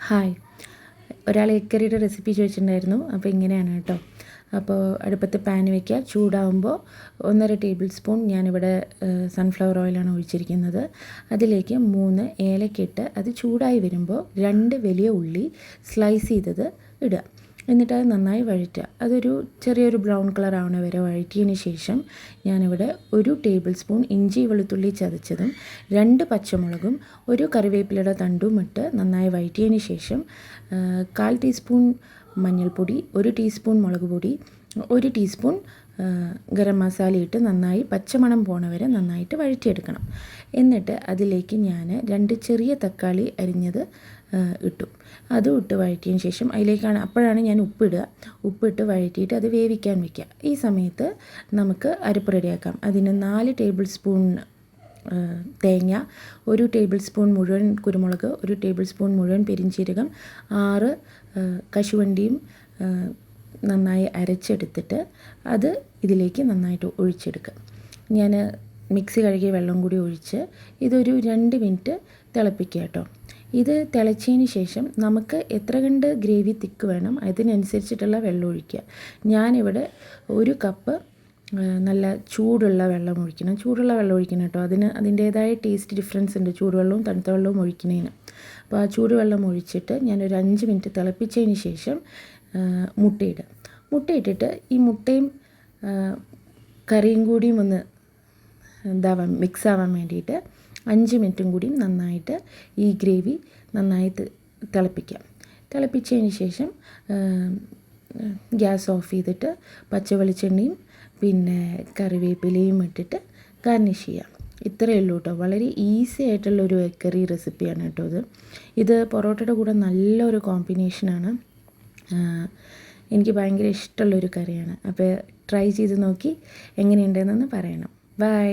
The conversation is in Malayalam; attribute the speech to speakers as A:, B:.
A: ഹായ്, ഒരാൾ എഗ് കറിയുടെ റെസിപ്പി ചോദിച്ചിട്ടുണ്ടായിരുന്നു. അപ്പോൾ ഇങ്ങനെയാണ് കേട്ടോ. അപ്പോൾ അടുപ്പത്ത് പാൻ വയ്ക്കുക. ചൂടാകുമ്പോൾ 1.5 ടേബിൾ സ്പൂൺ ഞാനിവിടെ സൺഫ്ലവർ ഓയിലാണ് ഒഴിച്ചിരിക്കുന്നത്. അതിലേക്ക് 3 ഏലക്കിട്ട് അത് ചൂടായി വരുമ്പോൾ 2 വലിയ ഉള്ളി സ്ലൈസ് ചെയ്തത് ഇടുക. എന്നിട്ട് അത് നന്നായി വഴറ്റുക. അതൊരു ചെറിയൊരു ബ്രൗൺ കളർ ആവണ വരെ വഴറ്റിയതിന് ശേഷം ഞാനിവിടെ 1 ടേബിൾ സ്പൂൺ ഇഞ്ചി വെളുത്തുള്ളി ചതച്ചതും 2 പച്ചമുളകും 1 കറിവേപ്പിലയുടെ തണ്ടും ഇട്ട് നന്നായി വഴറ്റിയതിന് ശേഷം 1/4 ടീസ്പൂൺ മഞ്ഞൾപ്പൊടി, 1 ടീസ്പൂൺ മുളക് പൊടി, 1 ടീസ്പൂൺ ഗരം മസാല ഇട്ട് നന്നായി പച്ചമണം പോണ വരെ നന്നായിട്ട് വഴറ്റിയെടുക്കണം. എന്നിട്ട് അതിലേക്ക് ഞാൻ 2 ചെറിയ തക്കാളി അരിഞ്ഞത് ഇട്ടു. അതും ഇട്ട് വഴറ്റിയതിന് ശേഷം അപ്പോഴാണ് ഞാൻ ഉപ്പിട്ട് വഴറ്റിയിട്ട് അത് വേവിക്കാൻ വയ്ക്കുക. ഈ സമയത്ത് നമുക്ക് അരപ്പ് റെഡിയാക്കാം. അതിന് 4 ടേബിൾ സ്പൂൺ തേങ്ങ, 1 ടേബിൾ സ്പൂൺ മുഴുവൻ കുരുമുളക്, 1 ടേബിൾ സ്പൂൺ മുഴുവൻ പെരിഞ്ചീരകം, 6 കശുവണ്ടിയും നന്നായി അരച്ചെടുത്തിട്ട് അത് ഇതിലേക്ക് നന്നായിട്ട് ഒഴിച്ചെടുക്കുക. ഞാൻ മിക്സി കഴുകിയ വെള്ളം കൂടി ഒഴിച്ച് ഇതൊരു 2 മിനിറ്റ് തിളപ്പിക്കുക കേട്ടോ. ഇത് തിളച്ചതിന് ശേഷം നമുക്ക് എത്ര കണ്ട് ഗ്രേവി തിക്ക് വേണം അതിനനുസരിച്ചിട്ടുള്ള വെള്ളം ഒഴിക്കുക. ഞാനിവിടെ 1 കപ്പ് നല്ല ചൂടുള്ള വെള്ളം ഒഴിക്കണം കേട്ടോ. അതിൻ്റേതായ ടേസ്റ്റ് ഡിഫറൻസ് ഉണ്ട് ചൂടുവെള്ളവും തണുത്ത വെള്ളവും ഒഴിക്കുന്നതിന്. അപ്പോൾ ആ ചൂടുവെള്ളം ഒഴിച്ചിട്ട് ഞാനൊരു 5 മിനിറ്റ് തിളപ്പിച്ചതിന് ശേഷം മുട്ടയിട്ടിട്ട് ഈ മുട്ടയും കറിയും കൂടിയും ഒന്ന് മിക്സ് ആവാൻ വേണ്ടിയിട്ട് 5 മിനിറ്റും കൂടി നന്നായിട്ട് ഈ ഗ്രേവി നന്നായിട്ട് തിളപ്പിച്ചതിന് ശേഷം ഗ്യാസ് ഓഫ് ചെയ്തിട്ട് പച്ചവെളിച്ചെണ്ണയും പിന്നെ കറിവേപ്പിലയും ഇട്ടിട്ട് ഗാർണിഷ് ചെയ്യാം. ഇത്രയേ ഉള്ളൂ കേട്ടോ. വളരെ ഈസി ആയിട്ടുള്ളൊരു എഗ് കറി റെസിപ്പിയാണ് കേട്ടോ ഇത് പൊറോട്ടയുടെ കൂടെ നല്ലൊരു കോമ്പിനേഷനാണ്. എനിക്ക് ഭയങ്കര ഇഷ്ടമുള്ളൊരു കറിയാണ്. അപ്പോൾ ട്രൈ ചെയ്ത് നോക്കി എങ്ങനെയുണ്ടെന്നൊന്ന് പറയണം. ബൈ.